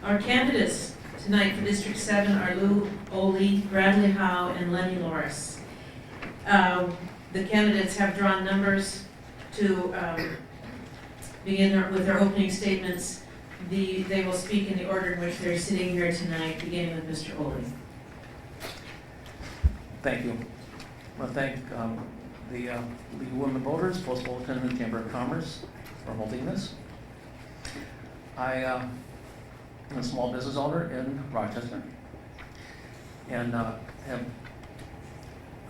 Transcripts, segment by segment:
Our candidates tonight for District 7 are Lou Oley, Bradley Howe, and Lenny Loris. The candidates have drawn numbers to begin with their opening statements. They will speak in the order in which they're sitting here tonight, beginning with Mr. Oley. Thank you. I want to thank the League of Women Voters, Post Bulletin, and Chamber of Commerce for holding this. I am a small business owner in Rochester and have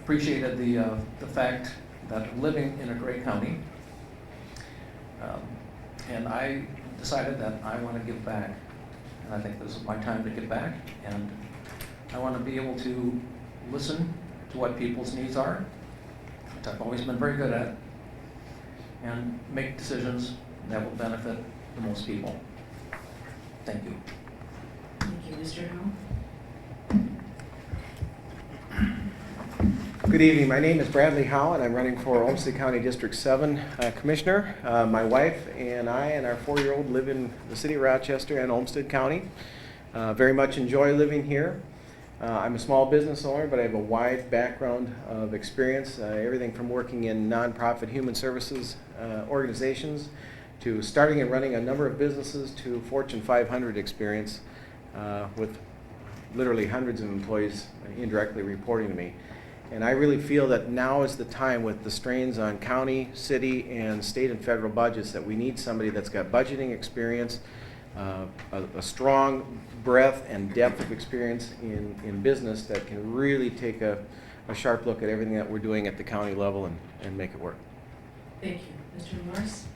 appreciated the fact that I'm living in a great county, and I decided that I want to give back, and I think this is my time to give back, and I want to be able to listen to what people's needs are, which I've always been very good at, and make decisions that will benefit the most people. Thank you. Thank you, Mr. Howe. Good evening. My name is Bradley Howe, and I'm running for Olmsted County District 7 Commissioner. My wife and I and our 4-year-old live in the city of Rochester and Olmsted County. Very much enjoy living here. I'm a small business owner, but I have a wide background of experience, everything from working in nonprofit human services organizations to starting and running a number of businesses to Fortune 500 experience with literally hundreds of employees indirectly reporting to me. And I really feel that now is the time, with the strains on county, city, and state and federal budgets, that we need somebody that's got budgeting experience, a strong breadth and depth of experience in business that can really take a sharp look at everything that we're doing at the county level and make it work. Thank you. Mr. Loris?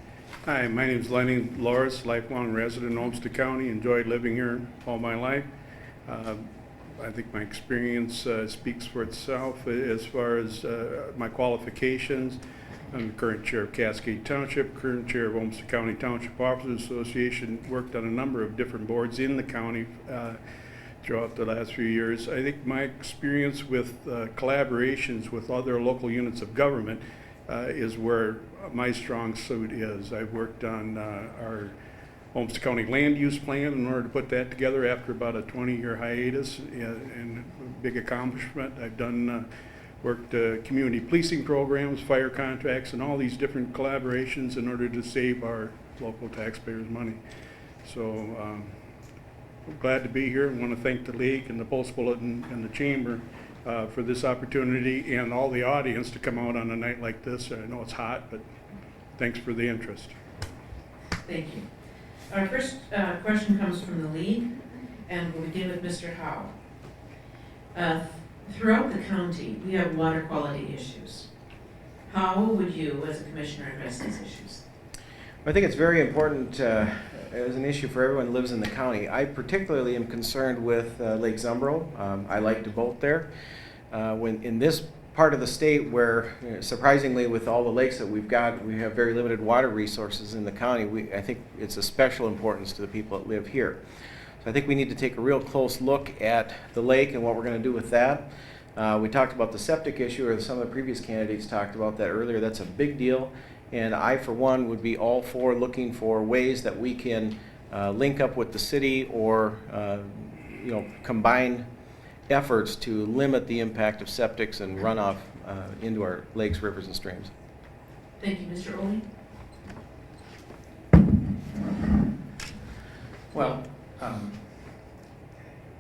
Hi, my name is Lenny Loris, lifelong resident in Olmsted County. Enjoyed living here all my life. I think my experience speaks for itself as far as my qualifications. I'm the current chair of Cascade Township, current chair of Olmsted County Township Officers Association, worked on a number of different boards in the county throughout the last few years. I think my experience with collaborations with other local units of government is where my strong suit is. I've worked on our Olmsted County land use plan in order to put that together after about a 20-year hiatus, and a big accomplishment. I've done worked community policing programs, fire contracts, and all these different collaborations in order to save our local taxpayers money. So I'm glad to be here. I want to thank the League and the Post Bulletin and the Chamber for this opportunity, and all the audience to come out on a night like this. I know it's hot, but thanks for the interest. Thank you. Our first question comes from the League, and we'll begin with Mr. Howe. Throughout the county, we have water quality issues. How would you, as a commissioner, address these issues? I think it's very important as an issue for everyone who lives in the county. I particularly am concerned with Lake Zumbro. I like to boat there. When in this part of the state where, surprisingly, with all the lakes that we've got, we have very limited water resources in the county, I think it's a special importance to the people that live here. So I think we need to take a real close look at the lake and what we're going to do with that. We talked about the septic issue, or some of the previous candidates talked about that earlier. That's a big deal, and I, for one, would be all for looking for ways that we can link up with the city or combine efforts to limit the impact of septics and runoff into our lakes, rivers, and streams. Thank you. Mr. Oley? Well,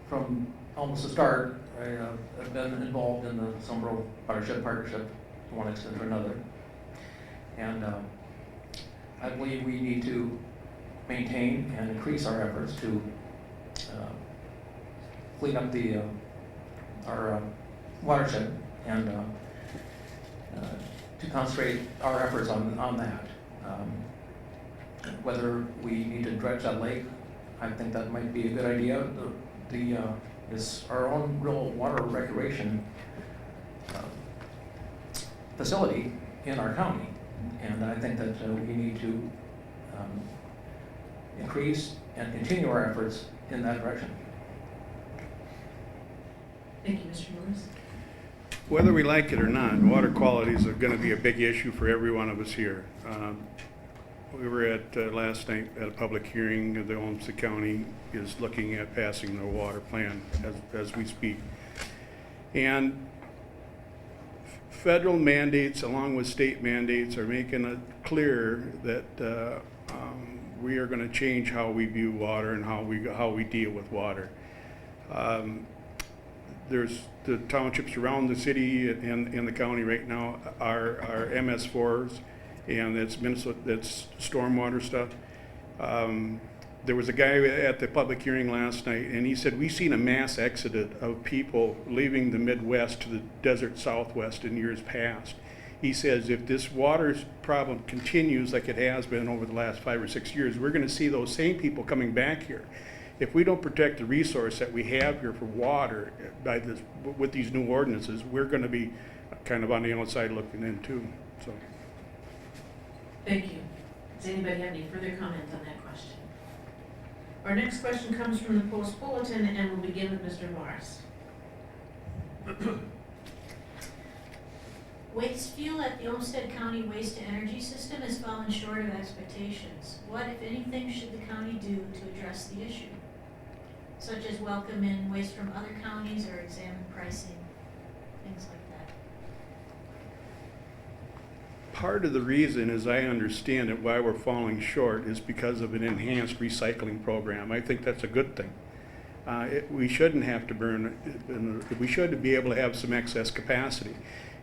from almost the start, I have been involved in the Zumbro Watershed Partnership to one extent or another. And I believe we need to maintain and increase our efforts to clean up our watershed and to concentrate our efforts on that. Whether we need to dredge that lake, I think that might be a good idea. Is our own real water recreation facility in our county, and I think that we need to increase and continue our efforts in that direction. Thank you, Mr. Lewis. Whether we like it or not, water quality is going to be a big issue for every one of us here. We were at, last night at a public hearing. The Olmsted County is looking at passing their water plan as we speak. And federal mandates along with state mandates are making it clear that we are going to change how we view water and how we deal with water. There's the townships around the city and the county right now are MS4s, and that's Minnesota, that's stormwater stuff. There was a guy at the public hearing last night, and he said, we've seen a mass exodus of people leaving the Midwest to the desert Southwest in years past. He says, if this water problem continues like it has been over the last 5 or 6 years, we're gonna see those same people coming back here. If we don't protect the resource that we have here for water by this, with these new ordinances, we're gonna be kind of on the outside looking in too, so. Thank you. Does anybody have any further comment on that question? Our next question comes from the Post Bulletin, and we'll begin with Mr. Morris. Waste fuel at the Olmsted County Waste to Energy System has fallen short of expectations. What, if anything, should the county do to address the issue? Such as welcome in waste from other counties or examine pricing, things like that. Part of the reason, as I understand it, why we're falling short is because of an enhanced recycling program. I think that's a good thing. We shouldn't have to burn, we should be able to have some excess capacity.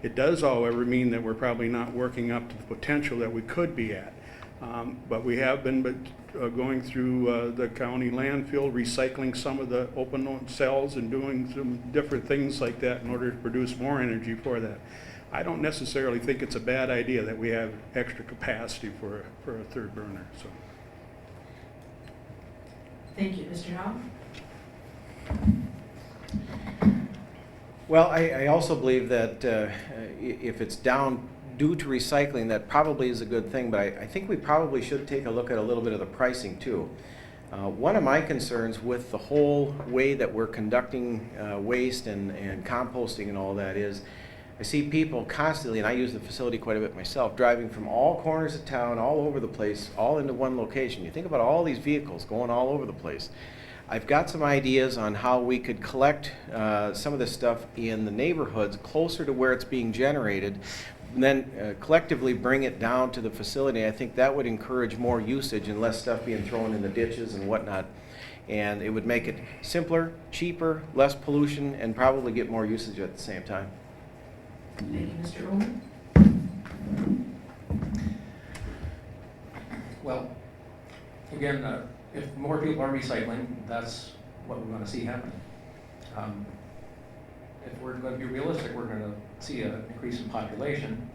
It does, however, mean that we're probably not working up to the potential that we could be at. But we have been going through the county landfill, recycling some of the open cells and doing some different things like that in order to produce more energy for that. I don't necessarily think it's a bad idea that we have extra capacity for a third burner. So. Thank you. Mr. Howell? Well, I also believe that if it's down due to recycling, that probably is a good thing, but I think we probably should take a look at a little bit of the pricing too. One of my concerns with the whole way that we're conducting waste and composting and all that is, I see people constantly, and I use the facility quite a bit myself, driving from all corners of town, all over the place, all into one location. You think about all these vehicles going all over the place. I've got some ideas on how we could collect some of this stuff in the neighborhoods closer to where it's being generated, and then collectively bring it down to the facility. I think that would encourage more usage and less stuff being thrown in the ditches and whatnot. And it would make it simpler, cheaper, less pollution, and probably get more usage at the same time. Thank you. Mr. Ullman? Well, again, if more people are recycling, that's what we're going to see happen. If we're going to be realistic, we're going to see an increase in population.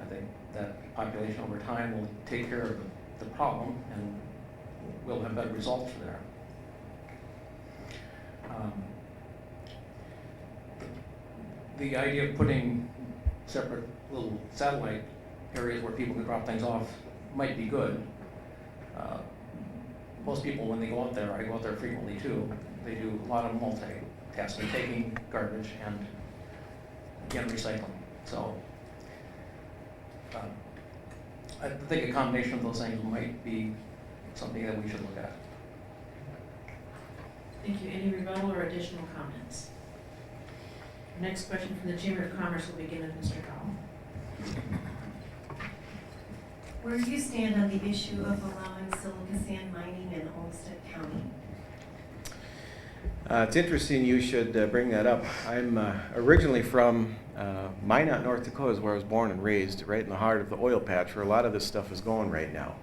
I think that population over time will take care of the problem, and we'll have better results there. The idea of putting separate little satellite areas where people can drop things off might be good. Most people, when they go out there, I go out there frequently too, they do a lot of multitasking, taking garbage and, again, recycling. So I think a combination of those things might be something that we should look at. Thank you. Any rebuttal or additional comments? Our next question from the Chamber of Commerce will begin with Mr. Howell. Where do you stand on the issue of allowing silica sand mining in Olmsted County? It's interesting you should bring that up. I'm originally from Minot, North Dakota, is where I was born and raised, right in the heart of the oil patch where a lot of this stuff is going right now.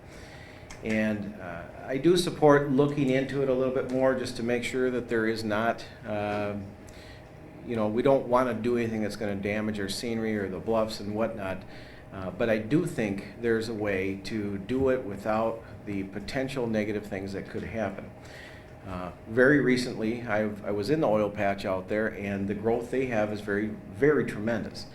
And I do support looking into it a little bit more just to make sure that there is not, we don't want to do anything that's going to damage our scenery or the bluffs and whatnot. But I do think there's a way to do it without the potential negative things that could happen. Very recently, I was in the oil patch out there, and the growth they have is very, very tremendous.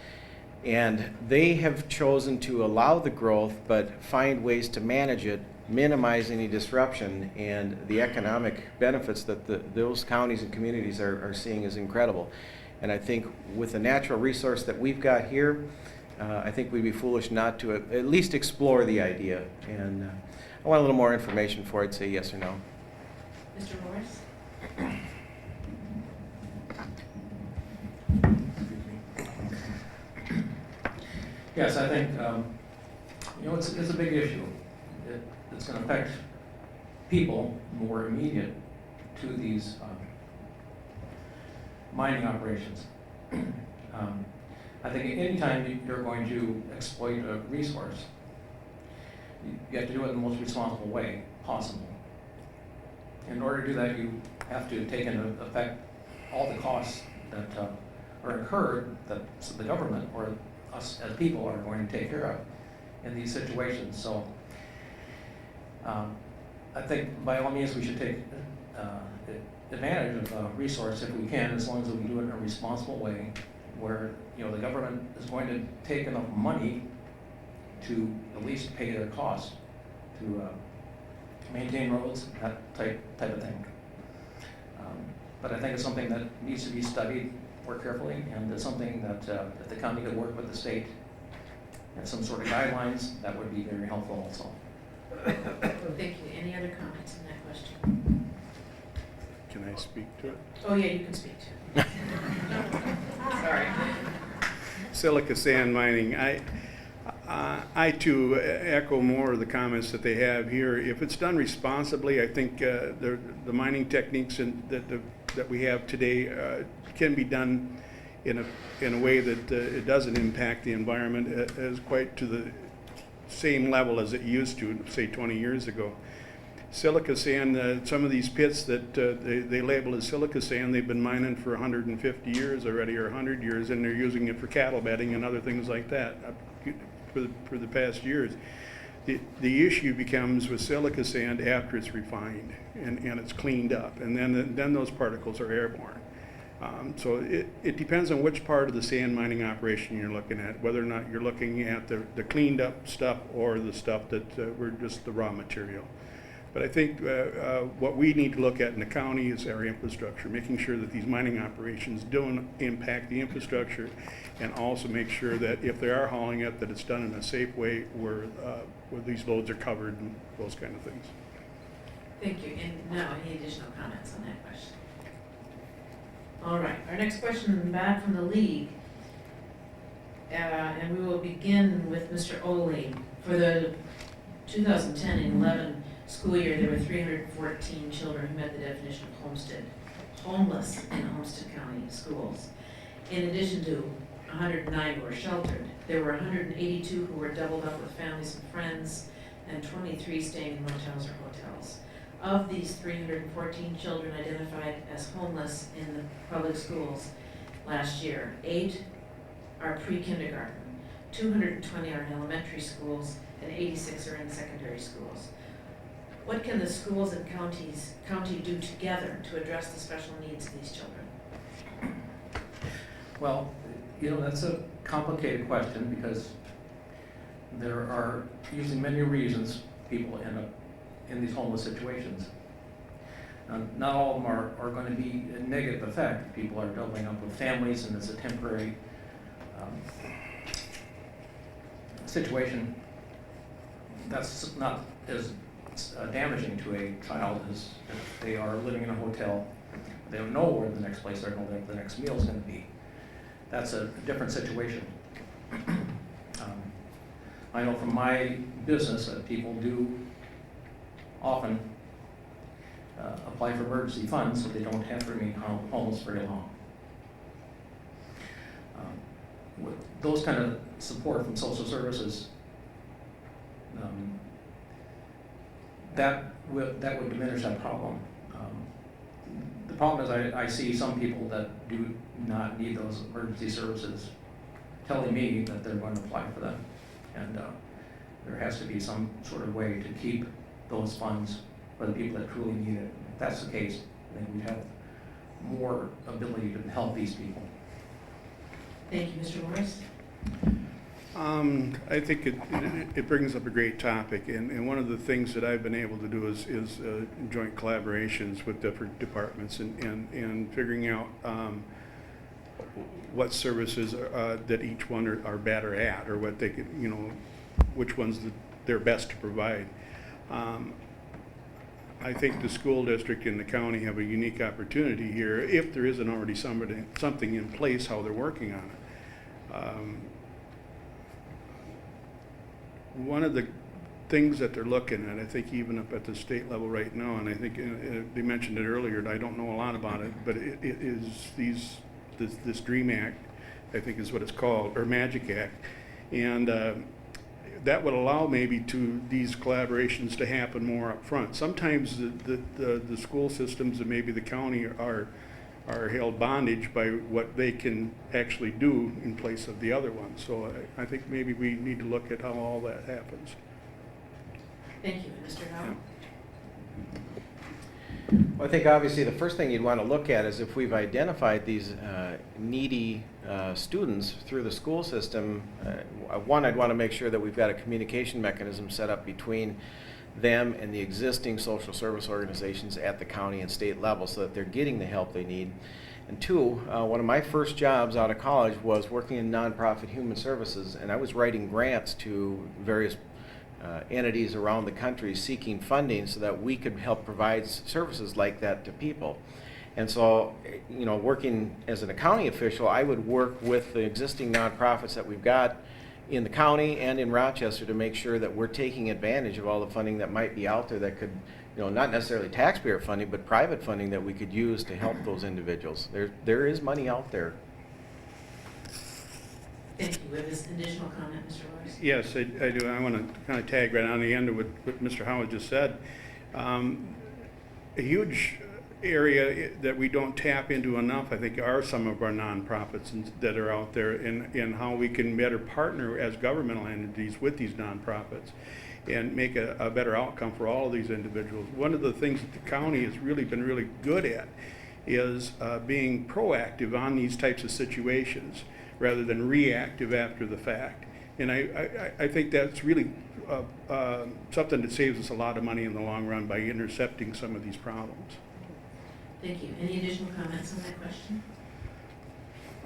And they have chosen to allow the growth, but find ways to manage it, minimize any disruption, and the economic benefits that those counties and communities are seeing is incredible. And I think with the natural resource that we've got here, I think we'd be foolish not to at least explore the idea. And I want a little more information before I'd say yes or no. Mr. Morris? Yes, I think, it's a big issue. It's going to affect people more immediate to these mining operations. I think anytime you're going to exploit a resource, you have to do it in the most responsible way possible. In order to do that, you have to take into effect all the costs that are incurred that the government or us as people are going to take care of in these situations. So I think by all means we should take advantage of a resource if we can, as long as we do it in a responsible way, where the government is going to take enough money to at least pay their costs to maintain roads, that type of thing. But I think it's something that needs to be studied more carefully, and it's something that if the county could work with the state and some sort of guidelines, that would be very helpful also. Thank you. Any other comments on that question? Can I speak to it? Oh, yeah, you can speak to it. Sorry. Silica sand mining, I too echo more of the comments that they have here. If it's done responsibly, I think the mining techniques that we have today can be done in a way that it doesn't impact the environment as quite to the same level as it used to, say 20 years ago. Silica sand, some of these pits that they label as silica sand, they've been mining for 150 years already, or 100 years, and they're using it for cattle bedding and other things like that for the past years. The issue becomes with silica sand after it's refined and it's cleaned up, and then those particles are airborne. So it depends on which part of the sand mining operation you're looking at, whether or not you're looking at the cleaned up stuff or the stuff that were just the raw material. But I think what we need to look at in the county is our infrastructure, making sure that these mining operations don't impact the infrastructure, and also make sure that if they are hauling it, that it's done in a safe way where these loads are covered and those kind of things. Thank you. And now, any additional comments on that question? All right, our next question back from the league. And we will begin with Mr. Oley. For the 2010 and 11 school year, there were 314 children who met the definition of homeless in Homestead County schools. In addition to 109 who were sheltered, there were 182 who were doubled up with families and friends, and 23 staying in motels or hotels. Of these 314 children identified as homeless in the public schools last year, 8 are pre-kindergarten, 220 are in elementary schools, and 86 are in secondary schools. What can the schools and county do together to address the special needs of these children? Well, that's a complicated question, because there are usually many reasons people end up in these homeless situations. Not all of them are going to be a negative effect. People are doubling up with families, and it's a temporary situation. That's not as damaging to a child as if they are living in a hotel. They don't know where the next place they're going to live, the next meal is going to be. That's a different situation. I know from my business that people do often apply for emergency funds so they don't have to remain homeless very long. With those kind of support from social services, that would diminish that problem. The problem is I see some people that do not need those emergency services telling me that they're going to apply for them. And there has to be some sort of way to keep those funds for the people that truly need it. If that's the case, then we'd have more ability to help these people. Thank you, Mr. Morris. I think it brings up a great topic, and one of the things that I've been able to do is joint collaborations with different departments and figuring out what services that each one are better at, or what they could, which ones that they're best to provide. I think the school district and the county have a unique opportunity here, if there isn't already something in place, how they're working on it. One of the things that they're looking at, I think even up at the state level right now, and I think they mentioned it earlier, and I don't know a lot about it, but it is this DREAM Act, I think is what it's called, or Magic Act, and that would allow maybe to these collaborations to happen more up front. Sometimes the school systems and maybe the county are held bondage by what they can actually do in place of the other ones. So I think maybe we need to look at how all that happens. Thank you. Mr. Howell? Well, I think obviously the first thing you'd want to look at is if we've identified these needy students through the school system. One, I'd want to make sure that we've got a communication mechanism set up between them and the existing social service organizations at the county and state level so that they're getting the help they need. And two, one of my first jobs out of college was working in nonprofit human services, and I was writing grants to various entities around the country seeking funding so that we could help provide services like that to people. And so, working as an accounting official, I would work with the existing nonprofits that we've got in the county and in Rochester to make sure that we're taking advantage of all the funding that might be out there that could, not necessarily taxpayer funding, but private funding that we could use to help those individuals. There is money out there. Thank you. We have this additional comment, Mr. Lewis. Yes, I do. I want to kind of tag right on the end of what Mr. Howard just said. A huge area that we don't tap into enough, I think, are some of our nonprofits that are out there, and how we can better partner as governmental entities with these nonprofits and make a better outcome for all of these individuals. One of the things that the county has really been really good at is being proactive on these types of situations rather than reactive after the fact. And I think that's really something that saves us a lot of money in the long run by intercepting some of these problems. Thank you. Any additional comments on that question?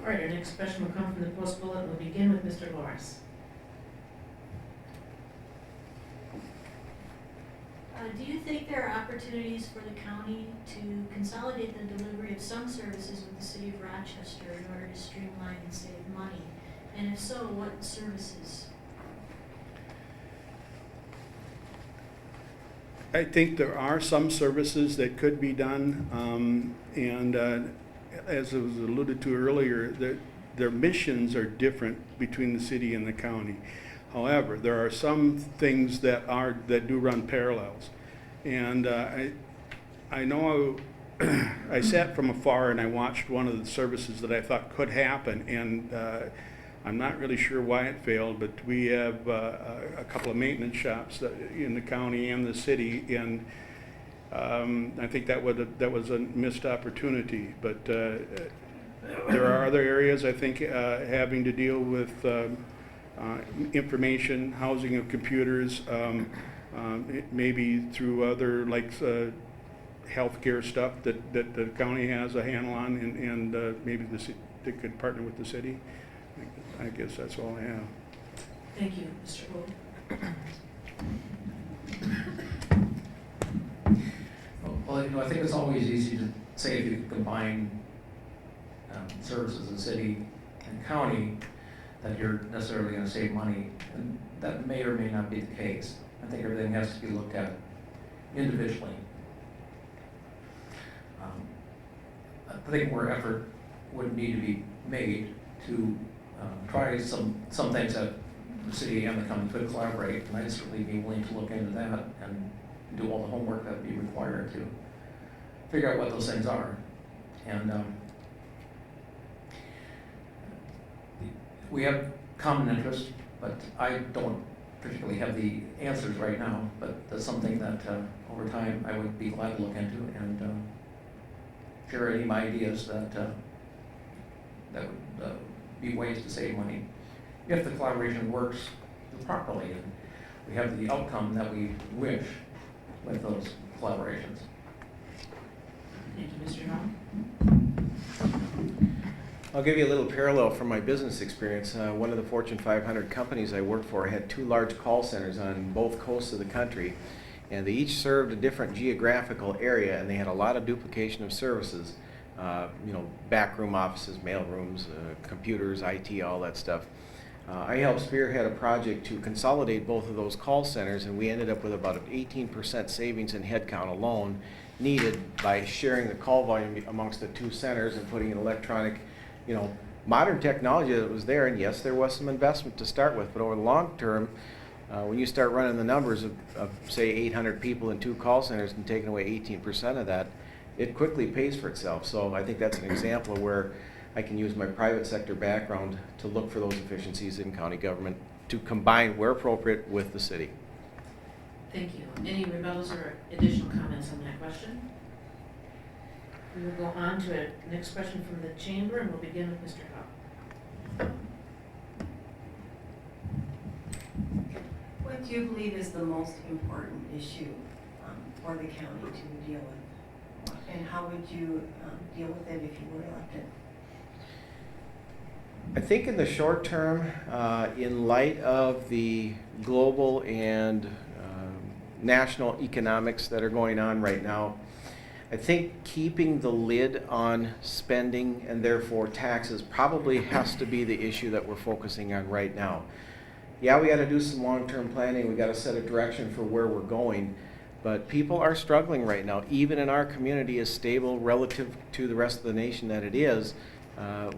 All right, our next question will come from the post bullet. We'll begin with Mr. Loris. Do you think there are opportunities for the county to consolidate the delivery of some services with the city of Rochester in order to streamline and save money? And if so, what services? I think there are some services that could be done, and as it was alluded to earlier, their missions are different between the city and the county. However, there are some things that do run parallels, and I know I sat from afar and I watched one of the services that I thought could happen, and I'm not really sure why it failed, but we have a couple of maintenance shops in the county and the city, and I think that was a missed opportunity. But there are other areas, I think, having to deal with information, housing of computers, maybe through other healthcare stuff that the county has a handle on, and maybe they could partner with the city. I guess that's all I have. Thank you, Mr. Gould. Well, I think it's always easy to say if you combine services in city and county that you're necessarily going to save money, and that may or may not be the case. I think everything has to be looked at individually. I think more effort would need to be made to try some things that the city and the county could collaborate, and I'd certainly be willing to look into that and do all the homework that would be required to figure out what those things are. And we have common interests, but I don't particularly have the answers right now, but that's something that over time I would be glad to look into and share any of my ideas that would be ways to save money if the collaboration works properly and we have the outcome that we wish with those collaborations. Thank you, Mr. Hall. I'll give you a little parallel from my business experience. One of the Fortune 500 companies I worked for had 2 large call centers on both coasts of the country, and they each served a different geographical area, and they had a lot of duplication of services. Backroom offices, mail rooms, computers, IT, all that stuff. I helped spearhead a project to consolidate both of those call centers, and we ended up with about an 18% savings in headcount alone needed by sharing the call volume amongst the 2 centers and putting in electronic, modern technology that was there. And yes, there was some investment to start with, but over the long term, when you start running the numbers of say 800 people in 2 call centers and taking away 18% of that, it quickly pays for itself. So I think that's an example of where I can use my private sector background to look for those efficiencies in county government to combine where appropriate with the city. Thank you. Any rebuttals or additional comments on that question? We will go on to a next question from the chamber, and we'll begin with Mr. Howe. What do you believe is the most important issue for the county to deal with? And how would you deal with it if you were elected? I think in the short term, in light of the global and national economics that are going on right now, I think keeping the lid on spending and therefore taxes probably has to be the issue that we're focusing on right now. Yeah, we got to do some long-term planning. We got to set a direction for where we're going. But people are struggling right now, even in our community as stable relative to the rest of the nation that it is.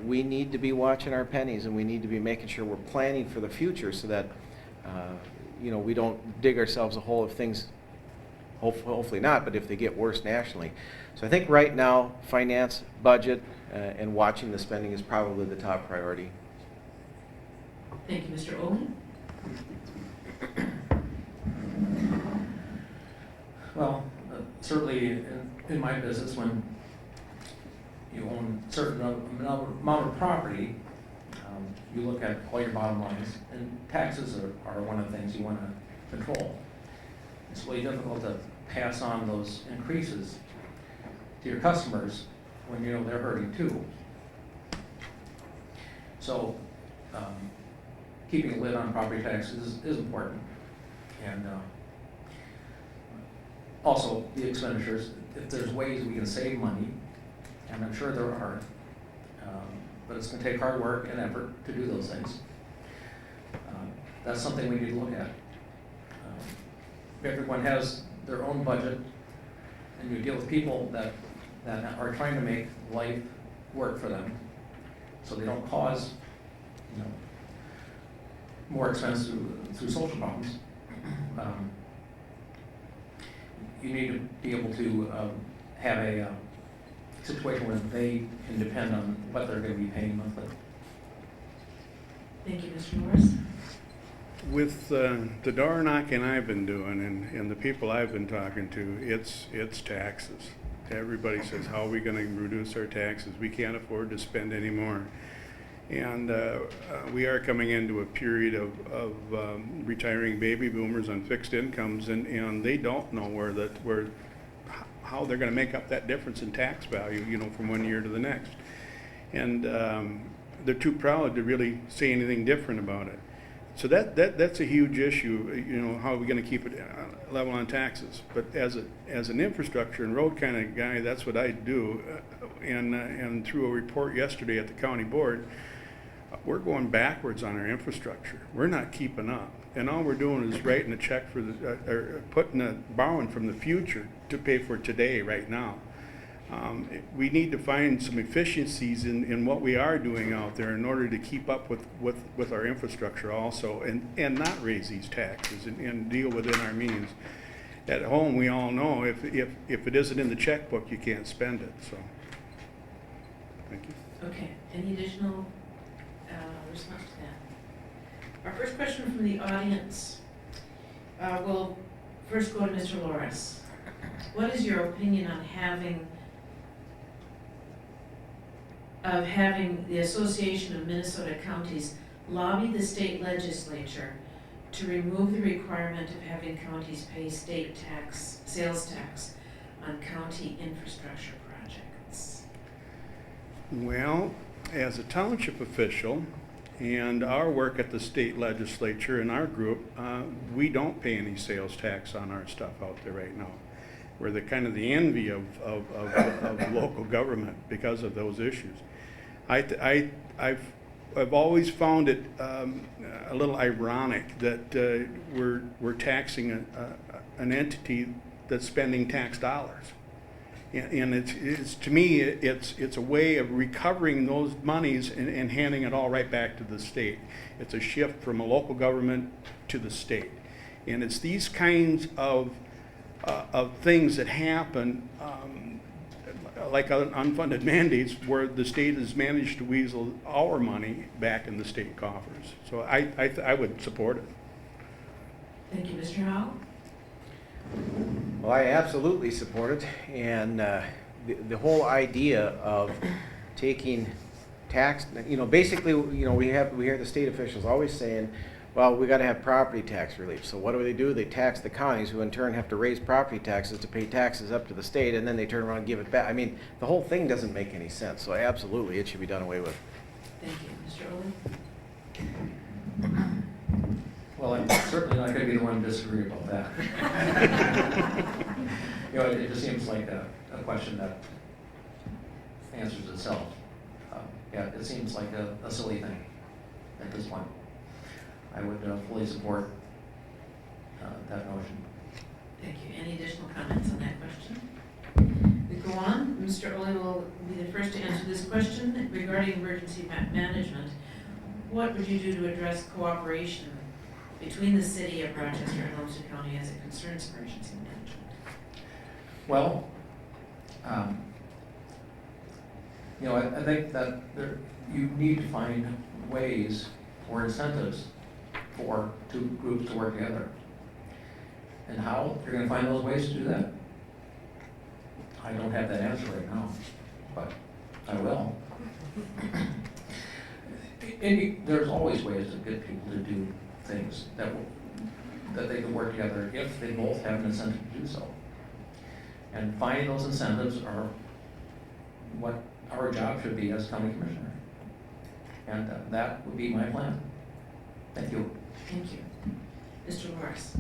We need to be watching our pennies, and we need to be making sure we're planning for the future so that we don't dig ourselves a hole if things, hopefully not, but if they get worse nationally. So I think right now, finance, budget, and watching the spending is probably the top priority. Thank you, Mr. Olin. Well, certainly in my business, when you own a certain amount of property, you look at all your bottom lines, and taxes are one of the things you want to control. It's really difficult to pass on those increases to your customers when they're hurting too. So keeping a lid on property taxes is important. And also the expenditures, if there's ways we can save money, and I'm sure there are, but it's going to take hard work and effort to do those things. That's something we need to look at. Everyone has their own budget, and you deal with people that are trying to make life work for them, so they don't cause more expense through social problems. You need to be able to have a situation where they can depend on what they're going to be paying monthly. Thank you, Mr. Norris. With the door knocking I've been doing and the people I've been talking to, it's taxes. Everybody says, how are we going to reduce our taxes? We can't afford to spend any more. And we are coming into a period of retiring baby boomers on fixed incomes, and they don't know how they're going to make up that difference in tax value, from one year to the next. And they're too proud to really say anything different about it. So that's a huge issue. How are we going to keep it level on taxes? But as an infrastructure and road kind of guy, that's what I do. And through a report yesterday at the county board, we're going backwards on our infrastructure. We're not keeping up, and all we're doing is writing a check for or borrowing from the future to pay for today, right now. We need to find some efficiencies in what we are doing out there in order to keep up with our infrastructure also, and not raise these taxes and deal within our means. At home, we all know if it isn't in the checkbook, you can't spend it. So, thank you. Okay, any additional response to that? Our first question from the audience will first go to Mr. Loris. What is your opinion on having the Association of Minnesota Counties lobby the state legislature to remove the requirement of having counties pay state tax, sales tax on county infrastructure projects? Well, as a township official and our work at the state legislature in our group, we don't pay any sales tax on our stuff out there right now. We're the kind of the envy of local government because of those issues. I've always found it a little ironic that we're taxing an entity that's spending tax dollars. And it's to me, it's a way of recovering those monies and handing it all right back to the state. It's a shift from a local government to the state. And it's these kinds of things that happen, like unfunded mandates, where the state has managed to weasel our money back in the state coffers. So I would support it. Thank you, Mr. Howell. Well, I absolutely support it, and the whole idea of taking tax, basically, we hear the state officials always saying, well, we got to have property tax relief. So what do? They tax the counties, who in turn have to raise property taxes to pay taxes up to the state, and then they turn around and give it back. I mean, the whole thing doesn't make any sense. So absolutely, it should be done away with. Thank you, Mr. Oley. Well, I'm certainly not going to be the one to disagree about that. It just seems like a question that answers itself. Yeah, it seems like a silly thing at this point. I would fully support that motion. Thank you. Any additional comments on that question? We go on. Mr. Oley will be the first to answer this question regarding emergency management. What would you do to address cooperation between the city of Rochester and Olmsted County as it concerns emergency management? Well, I think that you need to find ways or incentives for two groups to work together. And how you're going to find those ways to do that? I don't have that answer right now, but I will. There's always ways to get people to do things that they can work together if they both have an incentive to do so. And finding those incentives are what our job should be as county commissioner. And that would be my plan. Thank you. Thank you. Mr. Morris.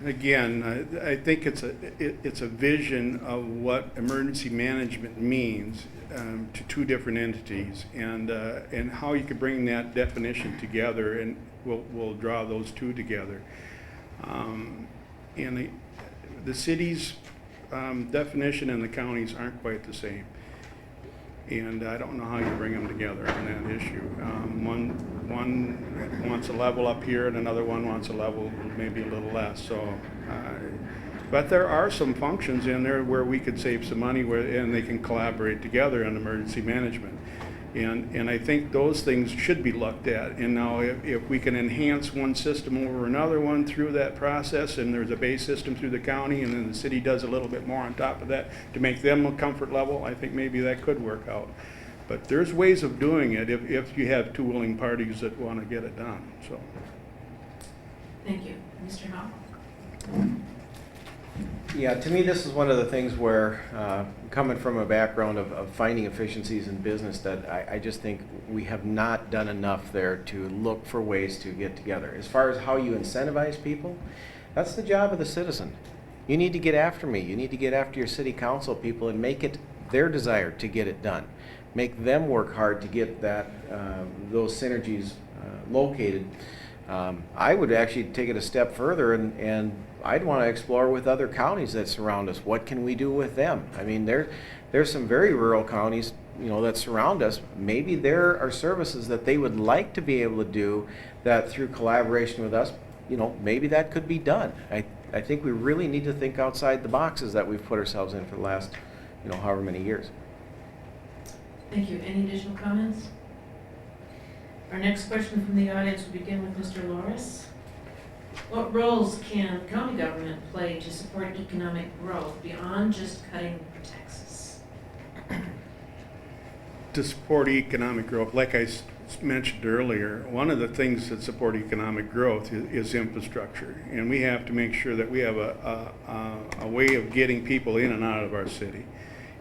Again, I think it's a vision of what emergency management means to two different entities, and how you could bring that definition together, and we'll draw those two together. And the city's definition and the county's aren't quite the same. And I don't know how you bring them together on that issue. One wants a level up here, and another one wants a level maybe a little less. So, but there are some functions in there where we could save some money, and they can collaborate together on emergency management. And I think those things should be looked at. And now if we can enhance one system over another one through that process, and there's a base system through the county, and then the city does a little bit more on top of that to make them a comfort level, I think maybe that could work out. But there's ways of doing it if you have two willing parties that want to get it done. So. Thank you. Mr. Howell? Yeah, to me, this is one of the things where, coming from a background of finding efficiencies in business, that I just think we have not done enough there to look for ways to get together. As far as how you incentivize people, that's the job of the citizen. You need to get after me. You need to get after your city council people and make it their desire to get it done. Make them work hard to get that those synergies located. I would actually take it a step further, and I'd want to explore with other counties that surround us. What can we do with them? I mean, there's some very rural counties, that surround us. Maybe there are services that they would like to be able to do that through collaboration with us. Maybe that could be done. I think we really need to think outside the boxes that we've put ourselves in for the last, however many years. Thank you. Any additional comments? Our next question from the audience will begin with Mr. Loris. What roles can county government play to support economic growth beyond just cutting taxes? To support economic growth, like I mentioned earlier, one of the things that support economic growth is infrastructure. And we have to make sure that we have a way of getting people in and out of our city.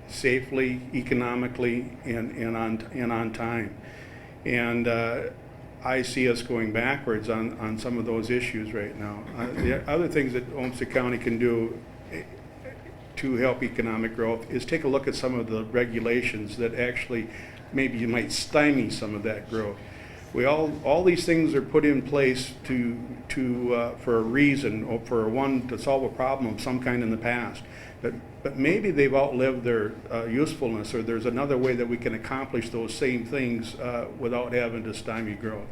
safely, economically, and on time. And I see us going backwards on some of those issues right now. The other things that Olmsted County can do to help economic growth is take a look at some of the regulations that actually maybe you might stymie some of that growth. All these things are put in place for a reason, or to solve a problem of some kind in the past. But maybe they've outlived their usefulness, or there's another way that we can accomplish those same things without having to stymie growth.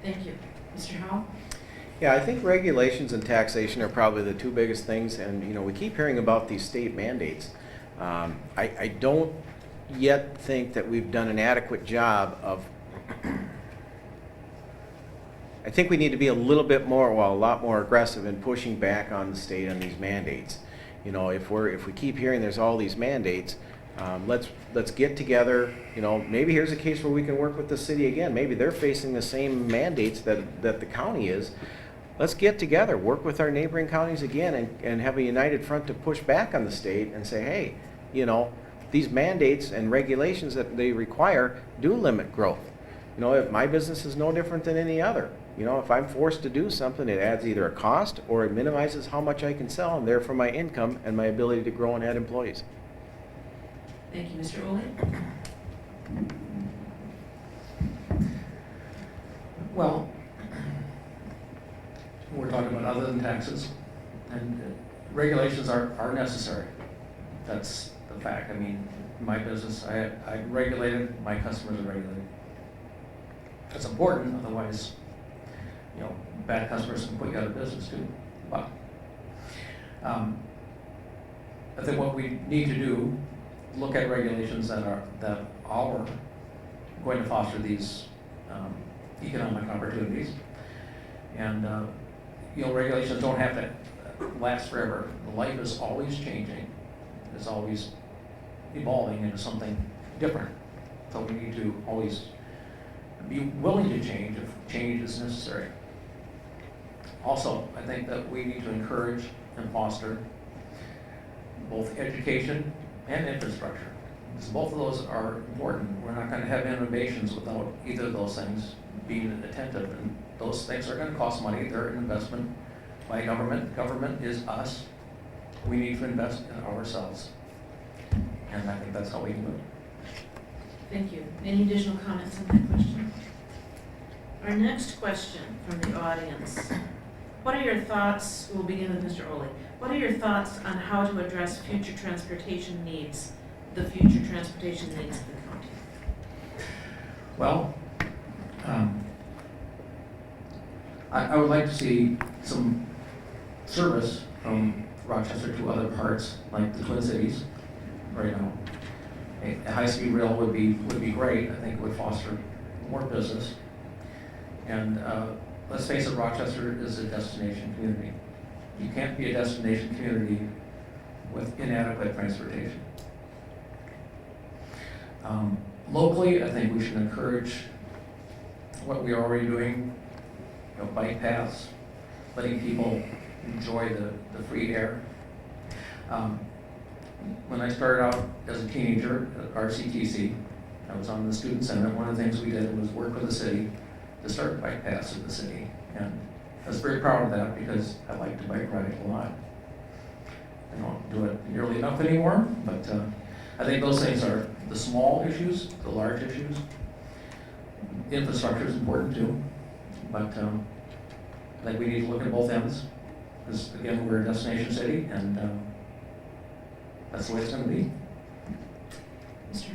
Thank you. Mr. Howell? Yeah, I think regulations and taxation are probably the two biggest things, and we keep hearing about these state mandates. I don't yet think that we've done an adequate job of. I think we need to be a lot more aggressive in pushing back on the state on these mandates. If we keep hearing there's all these mandates, let's get together. Maybe here's a case where we can work with the city again. Maybe they're facing the same mandates that the county is. Let's get together, work with our neighboring counties again, and have a united front to push back on the state and say, hey, these mandates and regulations that they require do limit growth. My business is no different than any other. If I'm forced to do something, it adds either a cost or it minimizes how much I can sell, and therefore my income and my ability to grow and add employees. Thank you, Mr. Oley. Well, we're talking about other than taxes, and regulations are necessary. That's the fact. I mean, my business, I regulated, my customers are regulated. That's important, otherwise, bad customers can put you out of business too. But I think what we need to do, look at regulations that are going to foster these economic opportunities. And regulations don't have to last forever. Life is always changing. It's always evolving into something different. So we need to always be willing to change if change is necessary. Also, I think that we need to encourage and foster both education and infrastructure. Because both of those are important. We're not going to have innovations without either of those things being attentive. And those things are going to cost money. They're an investment by government. Government is us. We need to invest in ourselves. And I think that's how we can do it. Thank you. Any additional comments on that question? Our next question from the audience. What are your thoughts, we'll begin with Mr. Oley. What are your thoughts on how to address future transportation needs, the future transportation needs of the county? Well, I would like to see some service from Rochester to other parts, like the Twin Cities, right now. A high-speed rail would be great. I think it would foster more business. And let's face it, Rochester is a destination community. You can't be a destination community with inadequate transportation. Locally, I think we should encourage what we are already doing, bike paths, letting people enjoy the free air. When I started out as a teenager at RCTC, I was on the Student Senate. One of the things we did was work with the city to start bike paths in the city. And I was very proud of that because I like to bike ride a lot. I don't do it nearly enough anymore, but I think those things are the small issues, the large issues. Infrastructure is important too, but I think we need to look at both ends. Because again, we're a destination city, and that's the way it's going to be. Mr.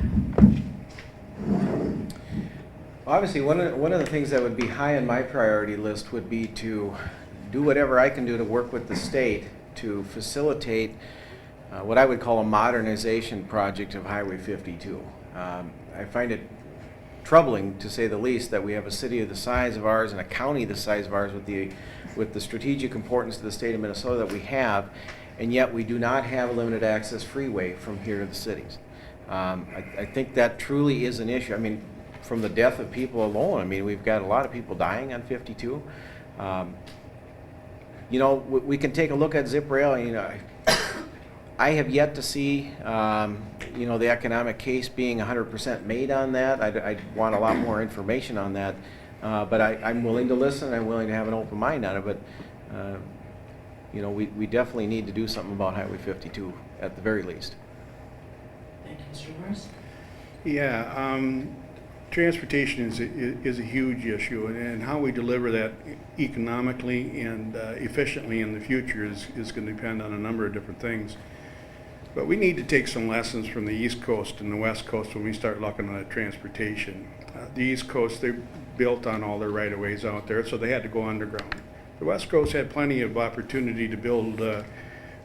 Obviously, one of the things that would be high on my priority list would be to do whatever I can do to work with the state to facilitate what I would call a modernization project of Highway 52. I find it troubling, to say the least, that we have a city of the size of ours and a county the size of ours with the strategic importance to the state of Minnesota that we have, and yet we do not have a limited access freeway from here to the cities. I think that truly is an issue. I mean, from the death of people alone, I mean, we've got a lot of people dying on 52. We can take a look at Zip Rail. I have yet to see, you know, the economic case being 100% made on that. I want a lot more information on that. But I'm willing to listen, I'm willing to have an open mind on it, but, you know, we definitely need to do something about Highway 52 at the very least. Thank you, Mr. Morris. Yeah, transportation is a huge issue, and how we deliver that economically and efficiently in the future is going to depend on a number of different things. But we need to take some lessons from the East Coast and the West Coast when we start looking at transportation. The East Coast, they built on all their right-of-ways out there, so they had to go underground. The West Coast had plenty of opportunity to build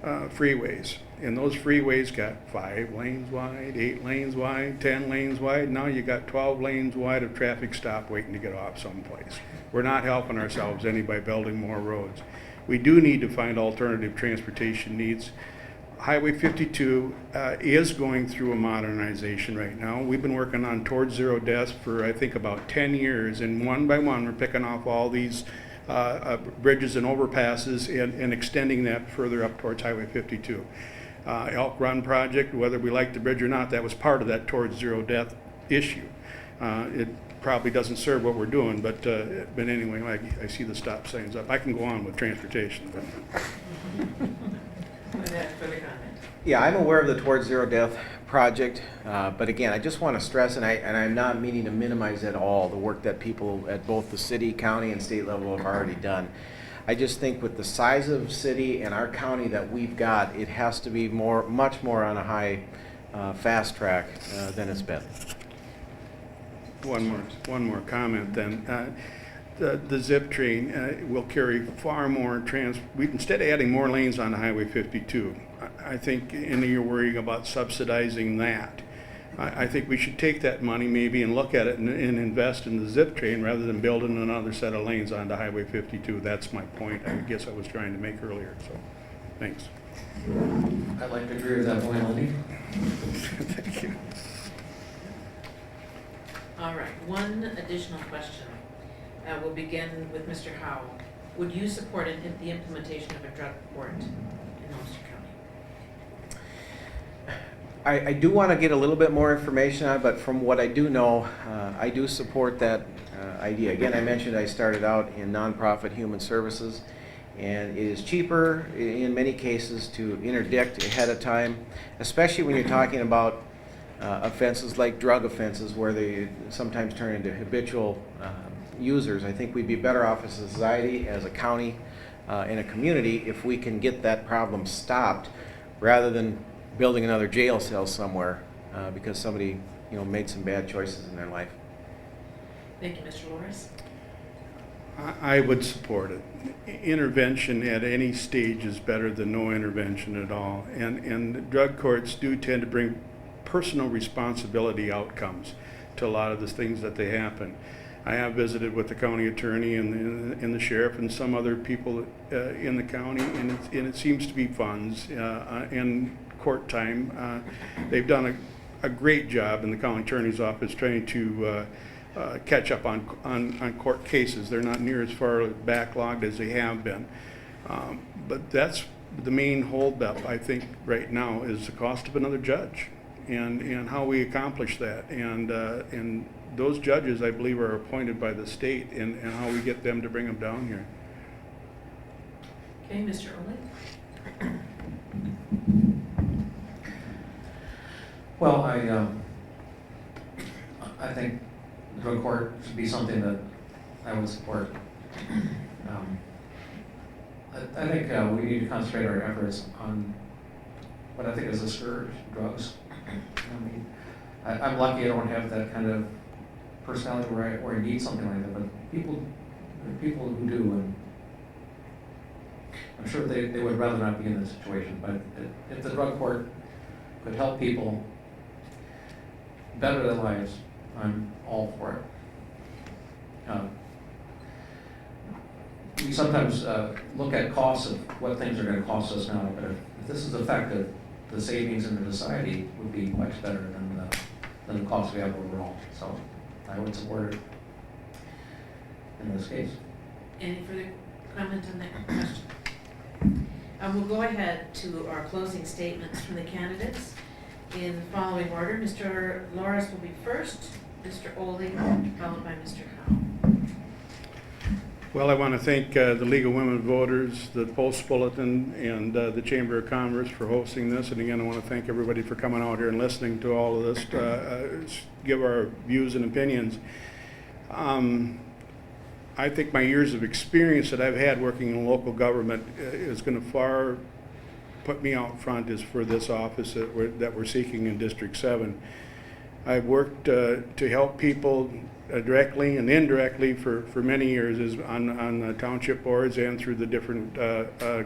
freeways, and those freeways got 5 lanes wide, 8 lanes wide, 10 lanes wide. Now you got 12 lanes wide of traffic stop waiting to get off someplace. We're not helping ourselves any by building more roads. We do need to find alternative transportation needs. Highway 52 is going through a modernization right now. We've been working on Towards Zero Deaths for I think about 10 years, and one by one we're picking off all these bridges and overpasses and extending that further up towards Highway 52. Elk Run project, whether we like the bridge or not, that was part of that Towards Zero Death issue. It probably doesn't serve what we're doing, but anyway, I see the stop signs up. I can go on with transportation. But. Further comment? Yeah, I'm aware of the Towards Zero Death project, but again, I just want to stress, and I'm not meaning to minimize at all the work that people at both the city, county, and state level have already done. I just think with the size of city and our county that we've got, it has to be much more on a high, fast track than it's been. One more comment then. The zip train will carry far more instead of adding more lanes on Highway 52, I think, and you're worrying about subsidizing that. I think we should take that money maybe and look at it and invest in the zip train rather than building another set of lanes onto Highway 52. That's my point, I guess I was trying to make earlier, so, thanks. I'd like to agree with that point, Lenny. Thank you. All right, one additional question. We'll begin with Mr. Howe. Would you support the implementation of a drug court in Ulster County? I do want to get a little bit more information on it, but from what I do know, I do support that idea. Again, I mentioned I started out in nonprofit human services, and it is cheaper in many cases to interdict ahead of time, especially when you're talking about offenses like drug offenses where they sometimes turn into habitual users. I think we'd be better off as a society, as a county, and a community if we can get that problem stopped rather than building another jail cell somewhere because somebody, you know, made some bad choices in their life. Thank you, Mr. Loris. I would support it. Intervention at any stage is better than no intervention at all. And drug courts do tend to bring personal responsibility outcomes to a lot of the things that they happen. I have visited with the county attorney and the sheriff and some other people in the county, and it seems to be funds and court time. They've done a great job in the county attorney's office trying to catch up on court cases. They're not near as far backlogged as they have been. But that's the main holdup, I think, right now is the cost of another judge and how we accomplish that. And those judges, I believe, are appointed by the state and how we get them to bring them down here. Okay, Mr. Oley? Well, I think the drug court should be something that I would support. I think we need to concentrate our efforts on what I think is a scourge, drugs. I mean, I'm lucky I don't have that kind of personality where I need something like that, but people who do, and I'm sure they would rather not be in this situation, but if the drug court could help people better their lives, I'm all for it. We sometimes look at costs of what things are going to cost us now, but if this is effective, the savings in the society would be much better than the cost we have overall. So I would support it in this case. Any further comment on that question? We'll go ahead to our closing statements from the candidates in the following order. Mr. Loris will be first, Mr. Oley, followed by Mr. Howe. Well, I want to thank the League of Women Voters, the Post Bulletin, and the Chamber of Commerce for hosting this. And again, I want to thank everybody for coming out here and listening to all of this, give our views and opinions. I think my years of experience that I've had working in local government is going to far put me out front as for this office that we're seeking in District 7. I've worked to help people directly and indirectly for many years on township boards and through the different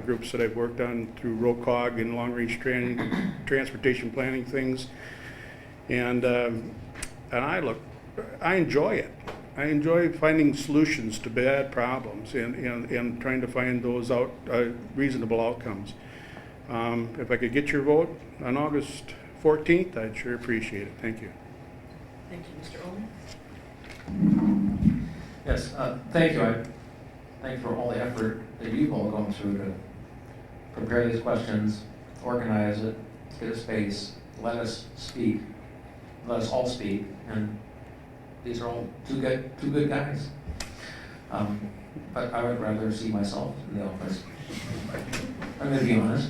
groups that I've worked on through ROCOG and long-range transportation planning things. And I enjoy it. I enjoy finding solutions to bad problems and trying to find those reasonable outcomes. If I could get your vote on August 14th, I'd sure appreciate it. Thank you. Thank you, Mr. Oley. Yes, thank you. I thank you for all the effort that you've all gone through to prepare these questions, organize it, get a space, let us speak, let us all speak, and these are all two good guys. But I would rather see myself in the office. I'm going to be honest.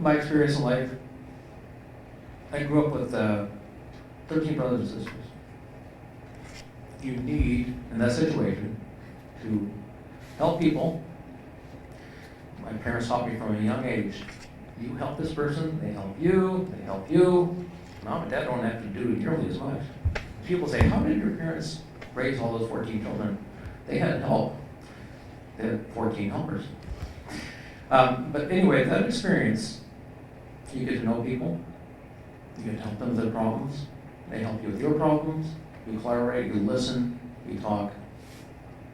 My experience in life, I grew up with 13 brothers and sisters. You need, in that situation, to help people. My parents taught me from a young age, you help this person, they help you, they help you. Mom and Dad don't have to do nearly as much. People say, how did your parents raise all those 14 children? They had help. They had 14 helpers. But anyway, that experience, you get to know people, you get to help them with their problems, they help you with your problems, you collaborate, you listen, you talk,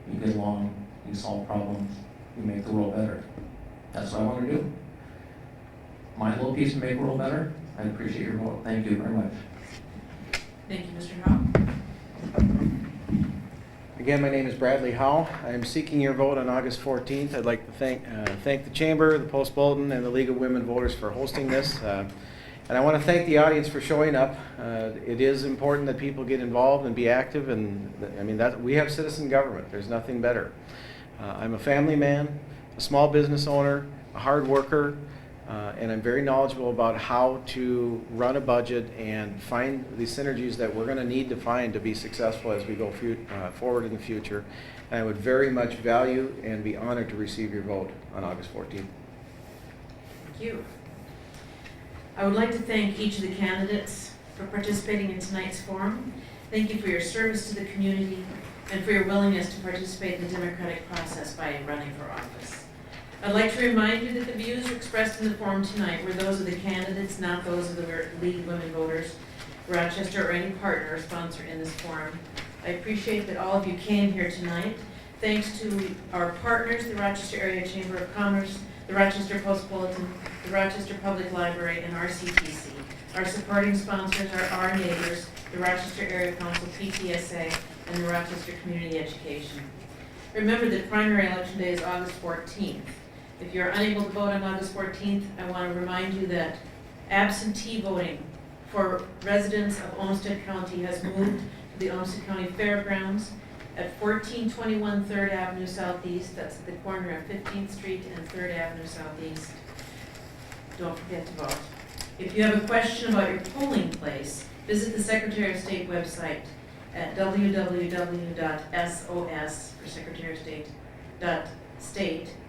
you get along, you solve problems, you make the world better. That's what I want to do. My little piece to make the world better. I appreciate your vote. Thank you very much. Thank you, Mr. Howe. Again, my name is Bradley Howe. I am seeking your vote on August 14th. I'd like to thank the Chamber, the Post Bulletin, and the League of Women Voters for hosting this. And I want to thank the audience for showing up. It is important that people get involved and be active, and I mean, we have citizen government. There's nothing better. I'm a family man, a small business owner, a hard worker, and I'm very knowledgeable about how to run a budget and find the synergies that we're going to need to find to be successful as we go forward in the future. And I would very much value and be honored to receive your vote on August 14th. Thank you. I would like to thank each of the candidates for participating in tonight's forum. Thank you for your service to the community and for your willingness to participate in the democratic process by running for office. I'd like to remind you that the views expressed in the forum tonight were those of the candidates, not those of the League of Women Voters, Rochester, or any partner or sponsor in this forum. I appreciate that all of you came here tonight. Thanks to our partners, the Rochester Area Chamber of Commerce, the Rochester Post Bulletin, the Rochester Public Library, and RCTC. Our supporting sponsors are our neighbors, the Rochester Area Council, PTSA, and the Rochester Community Education. Remember that primary election day is August 14th. If you're unable to vote on August 14th, I want to remind you that absentee voting for residents of Olmsted County has moved to the Olmsted County Fairgrounds at 1421 3rd Avenue Southeast. That's at the corner of 15th Street and 3rd Avenue Southeast. Don't forget to vote. If you have a question about your polling place, visit the Secretary of State website at www.sos for Secretary of State, .state.mn.us.